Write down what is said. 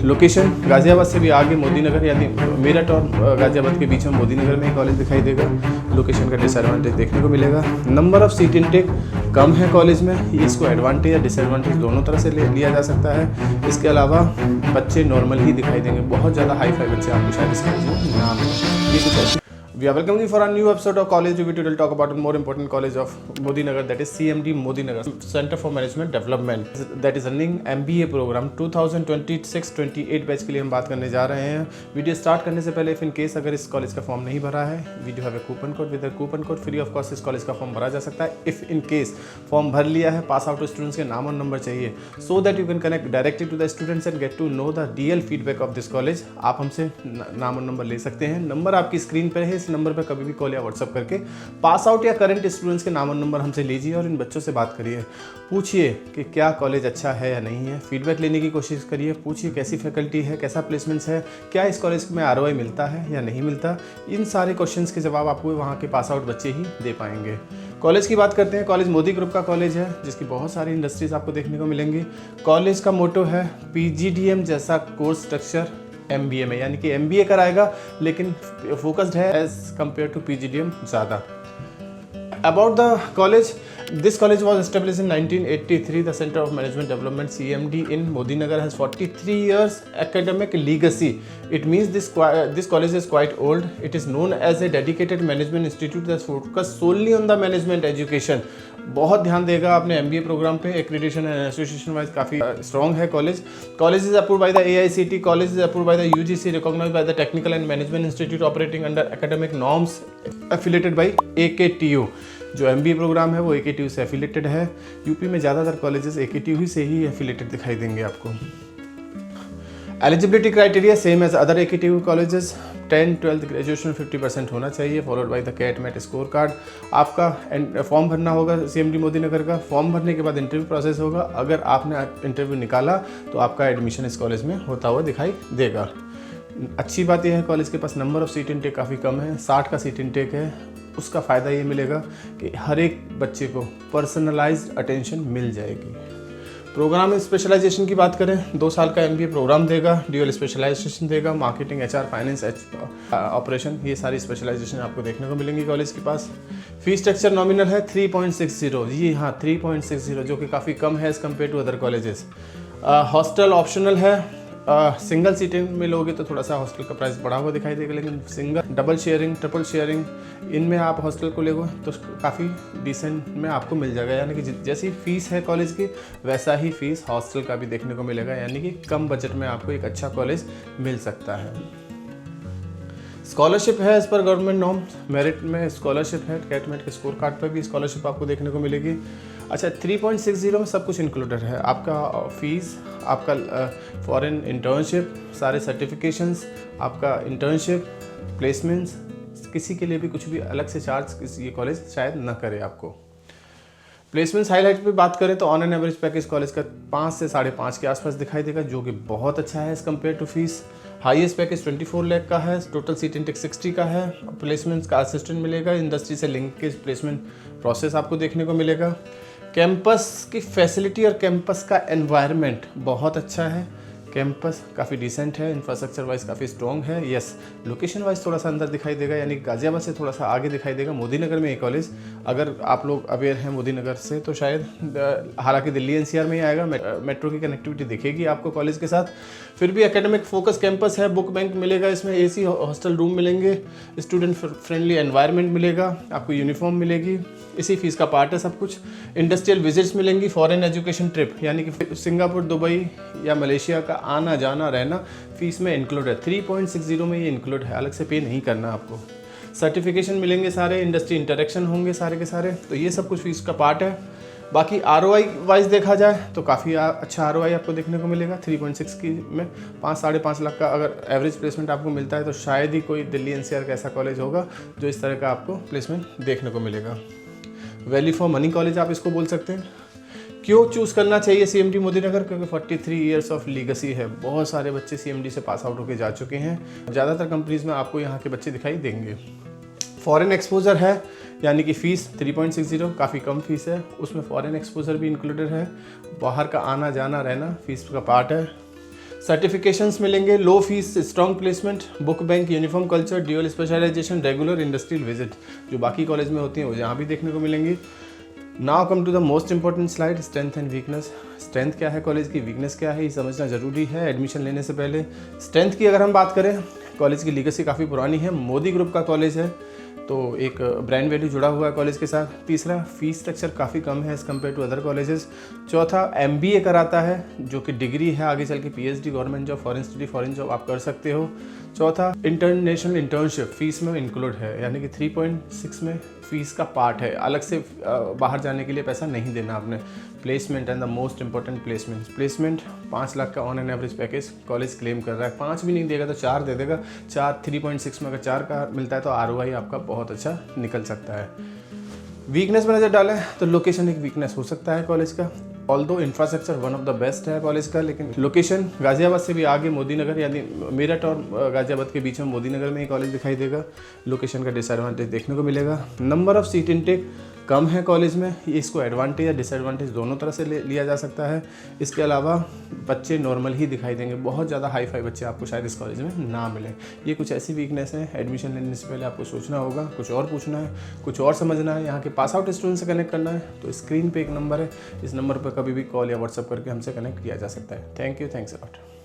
Location Ghaziabad से भी आगे मोदी नगर, यानी मेरठ और गाज़ियाबाद के बीच में मोदी नगर में कॉलेज दिखाई देगा। लोकेशन का डिसएडवांटेज देखने को मिलेगा। नंबर ऑफ़ सीट इनटेक कम है कॉलेज में, ये इसको एडवांटेज या डिसएडवांटेज दोनों तरह से लिया जा सकता है। इसके अलावा बच्चे नॉर्मल ही दिखाई देंगे, बहुत ज़्यादा हाई फाई बच्चे आपको शायद इस कॉलेज में ना मिले। ये कुछ ऐसे We are welcoming you for our new episode of College Review. Today we'll talk about a more important college of Modi Nagar, that is CMD Modi Nagar, Center for Management Development, that is running MBA program 2026-28 batch के लिए हम बात करने जा रहे हैं। Video start करने से पहले, इफ इन केस अगर इस कॉलेज का फॉर्म नहीं भरा है, we do have a coupon code. With coupon code free of cost इस कॉलेज का फॉर्म भरा जा सकता है। इफ इन केस फॉर्म भर लिया है, पास आउट स्टूडेंट्स के नाम और नंबर चाहिए, so that you can connect directly to the students and get to know the real feedback of this college. आप हमसे नाम और नंबर ले सकते हैं। नंबर आपकी स्क्रीन पर है, इस नंबर पर कभी भी कॉल या व्हाट्सअप करके पास आउट या करंट स्टूडेंट्स के नाम और नंबर हमसे लीजिए और इन बच्चों से बात करिए। पूछिए कि क्या कॉलेज अच्छा है या नहीं है, फीडबैक लेने की कोशिश करिए। पूछिए कैसी फैकल्टी है, कैसा प्लेसमेंट्स है, क्या इस कॉलेज में ROI मिलता है या नहीं मिलता। इन सारे क्वेश्चंस के जवाब आपको वहाँ के पास आउट बच्चे ही दे पाएंगे। कॉलेज की बात करते हैं। कॉलेज मोदी ग्रुप का कॉलेज है, जिसकी बहुत सारी इंडस्ट्रीज आपको देखने को मिलेंगी। कॉलेज का मोटो है PGDM जैसा कोर्स स्ट्रक्चर MBA में, यानी कि MBA कराएगा लेकिन फोकस्ड है एज कम्पेयर टू PGDM ज़्यादा। About the college, this college was established in 1983. The Center of Management Development (CMD) in Modi Nagar has 43 years academic legacy. It means this college is quite old. It is known as a dedicated management institute that focuses solely on the management education. बहुत ध्यान देगा अपने MBA programme पे। Accreditation and association wise काफ़ी strong है college. College is approved by the AICTE. College is approved by the UGC, recognised by the technical and management institute operating under academic norms, affiliated by AKTU। जो MBA programme है वो AKTU से affiliated है। UP में ज़्यादातर colleges AKTU से ही affiliated दिखाई देंगे आपको। Eligibility criteria same as other AKTU colleges. 10th 12th graduation 50% होना चाहिए, followed by the CAT MAT score card. आपका फॉर्म भरना होगा CMD मोदी नगर का। फॉर्म भरने के बाद इंटरव्यू प्रोसेस होगा। अगर आपने इंटरव्यू निकाला तो आपका एडमिशन इस कॉलेज में होता हुआ दिखाई देगा। अच्छी बात यह है कॉलेज के पास नंबर ऑफ़ सीट इनटेक काफ़ी कम है, 60 का सीट इनटेक है। उसका फ़ायदा ये मिलेगा कि हर एक बच्चे को पर्सनलाइज्ड अटेंशन मिल जाएगी। प्रोग्राम स्पेशलाइजेशन की बात करें, 2 साल का MBA प्रोग्राम देगा, ड्यूअल स्पेशलाइजेशन देगा, मार्केटिंग, HR, फाइनेंस, ऑपरेशन, ये सारी स्पेशलाइजेशन आपको देखने को मिलेंगी कॉलेज के पास। फीस स्ट्रक्चर नॉमिनल है 3.60, जी हाँ 3.60, जो कि काफ़ी कम है as compare to other colleges. Hostel optional है। सिंगल सीटिंग में लोगे तो थोड़ा सा हॉस्टल का प्राइस बढ़ा हुआ दिखाई देगा, लेकिन single, double sharing, triple sharing, इनमें आप हॉस्टल को लोगे तो काफ़ी डिसेंट में आपको मिल जाएगा। यानी कि जैसी फ़ीस है कॉलेज की, वैसा ही फ़ीस हॉस्टल का भी देखने को मिलेगा। यानी कि कम बजट में आपको एक अच्छा कॉलेज मिल सकता है। स्कॉलरशिप है as per government norms. Merit में स्कॉलरशिप है, कैट मैट के स्कोर कार्ड पर भी स्कॉलरशिप आपको देखने को मिलेगी। अच्छा, 3.60 में सब कुछ इंक्लूडेड है। आपका फीस, आपका फॉरेन इंटर्नशिप, सारे सर्टिफिकेशंस, आपका इंटर्नशिप, प्लेसमेंट्स, किसी के लिए भी कुछ भी अलग से चार्ज ये कॉलेज शायद ना करे आपको। प्लेसमेंट्स हाईलाइट पे बात करें तो on an average package college का 5 से 5.5 के आसपास दिखाई देगा, जो कि बहुत अच्छा है as compare to fees. Highest package 24 lakh का है, टोटल सीट इनटेक 60 का है। प्लेसमेंट्स का असिस्टेंट मिलेगा, इंडस्ट्री से लिंकेज प्लेसमेंट प्रोसेस आपको देखने को मिलेगा। कैंपस की फैसिलिटी और कैंपस का एनवायरनमेंट बहुत अच्छा है। कैंपस काफ़ी डिसेंट है, इंफ्रास्ट्रक्चर वाइज काफ़ी स्ट्रॉन्ग है। यस, लोकेशन वाइज थोड़ा सा अंदर दिखाई देगा, यानी गाज़ियाबाद से थोड़ा सा आगे दिखाई देगा। मोदी नगर में ये कॉलेज, अगर आप लोग अवेयर हैं मोदी नगर से तो शायद, हालांकि दिल्ली NCR में ही आएगा, मेट्रो की कनेक्टिविटी दिखेगी आपको कॉलेज के साथ। फिर भी एकेडमिक फोकस कैंपस है, बुक बैंक मिलेगा, इसमें AC हॉस्टल रूम मिलेंगे, स्टूडेंट फ्रेंडली एनवायरनमेंट मिलेगा, आपको यूनिफॉर्म मिलेगी, इसी फीस का पार्ट है सब कुछ। इंडस्ट्रियल विजिट्स मिलेंगी, फॉरेन एजुकेशन ट्रिप, यानी कि सिंगापुर, दुबई या मलेशिया का आना जाना रहना फीस में इंक्लूड है। 3.60 में ये इंक्लूड है, अलग से पे नहीं करना आपको। सर्टिफिकेशन मिलेंगे सारे, इंडस्ट्री इंटरेक्शन होंगे सारे के सारे, तो ये सब कुछ फीस का पार्ट है। बाकी ROI वाइज देखा जाए तो काफ़ी अच्छा ROI आपको देखने को मिलेगा। 3.6 की में 5-5.5 लाख का अगर एवरेज प्लेसमेंट आपको मिलता है तो शायद ही कोई दिल्ली NCR का ऐसा कॉलेज होगा जो इस तरह का आपको प्लेसमेंट देखने को मिलेगा। वैल्यू फॉर मनी कॉलेज आप इसको बोल सकते हैं। क्यों चूज़ करना चाहिए CMD मोदी नगर? क्योंकि 43 ईयर्स ऑफ लीगेसी है। बहुत सारे बच्चे CMD से पास आउट होकर जा चुके हैं। ज़्यादातर कंपनीज़ में आपको यहाँ के बच्चे दिखाई देंगे। फॉरेन एक्सपोजर है, यानी कि फ़ीस 3.60 काफ़ी कम फीस है, उसमें फॉरेन एक्सपोजर भी इंक्लूडेड है। बाहर का आना जाना रहना फीस का पार्ट है। सर्टिफिकेशंस मिलेंगे, low fees, strong placement, book bank, uniform culture, dual specialisation, regular industrial visit जो बाकी कॉलेज में होती हैं वो यहाँ भी देखने को मिलेंगी। Now come to the most important slide, strength and weakness. Strength क्या है कॉलेज की, वीकनेस क्या है, ये समझना ज़रूरी है एडमिशन लेने से पहले। स्ट्रेंथ की अगर हम बात करें, कॉलेज की लीगेसी काफ़ी पुरानी है, मोदी ग्रुप का कॉलेज है तो एक ब्रांड वैल्यू जुड़ा हुआ है कॉलेज के साथ। तीसरा, फीस स्ट्रक्चर काफ़ी कम है as compare to other colleges. चौथा, MBA कराता है जो कि डिग्री है, आगे चल के PhD, government job, foreign study, foreign job आप कर सकते हो। चौथा, इंटरनेशनल इंटर्नशिप फीस में इंक्लूड है, यानी कि 3.6 में फीस का पार्ट है, अलग से बाहर जाने के लिए पैसा नहीं देना आपने। Placement and the most important placement 5 lakh का on an average package college claim कर रहा है। 5 भी नहीं देगा तो 4 दे देगा। 3.6 में अगर 4 का मिलता है तो ROI आपका बहुत अच्छा निकल सकता है। वीकनेस में नज़र डालें तो लोकेशन एक वीकनेस हो सकता है कॉलेज का, although infrastructure one of the best है कॉलेज का, लेकिन लोकेशन गाज़ियाबाद से भी आगे मोदी नगर, यानी मेरठ और गाज़ियाबाद के बीच में मोदी नगर में ही कॉलेज दिखाई देगा। लोकेशन का डिसएडवांटेज देखने को मिलेगा। नंबर ऑफ़ सीट इनटेक कम है कॉलेज में, ये इसको एडवांटेज या डिसएडवांटेज दोनों तरह से लिया जा सकता है। इसके अलावा बच्चे नॉर्मल ही दिखाई देंगे, बहुत ज़्यादा हाई फाई बच्चे आपको शायद इस कॉलेज में ना मिले। ये कुछ ऐसी वीकनेस है, एडमिशन लेने से पहले आपको सोचना होगा, कुछ और पूछना है, कुछ और समझना है, यहाँ के पास आउट स्टूडेंट से कनेक्ट करना है तो स्क्रीन पे एक नंबर है, इस नंबर पर कभी भी कॉल या व्हाट्सअप करके हमसे कनेक्ट किया जा सकता है। Thank you, thanks a lot.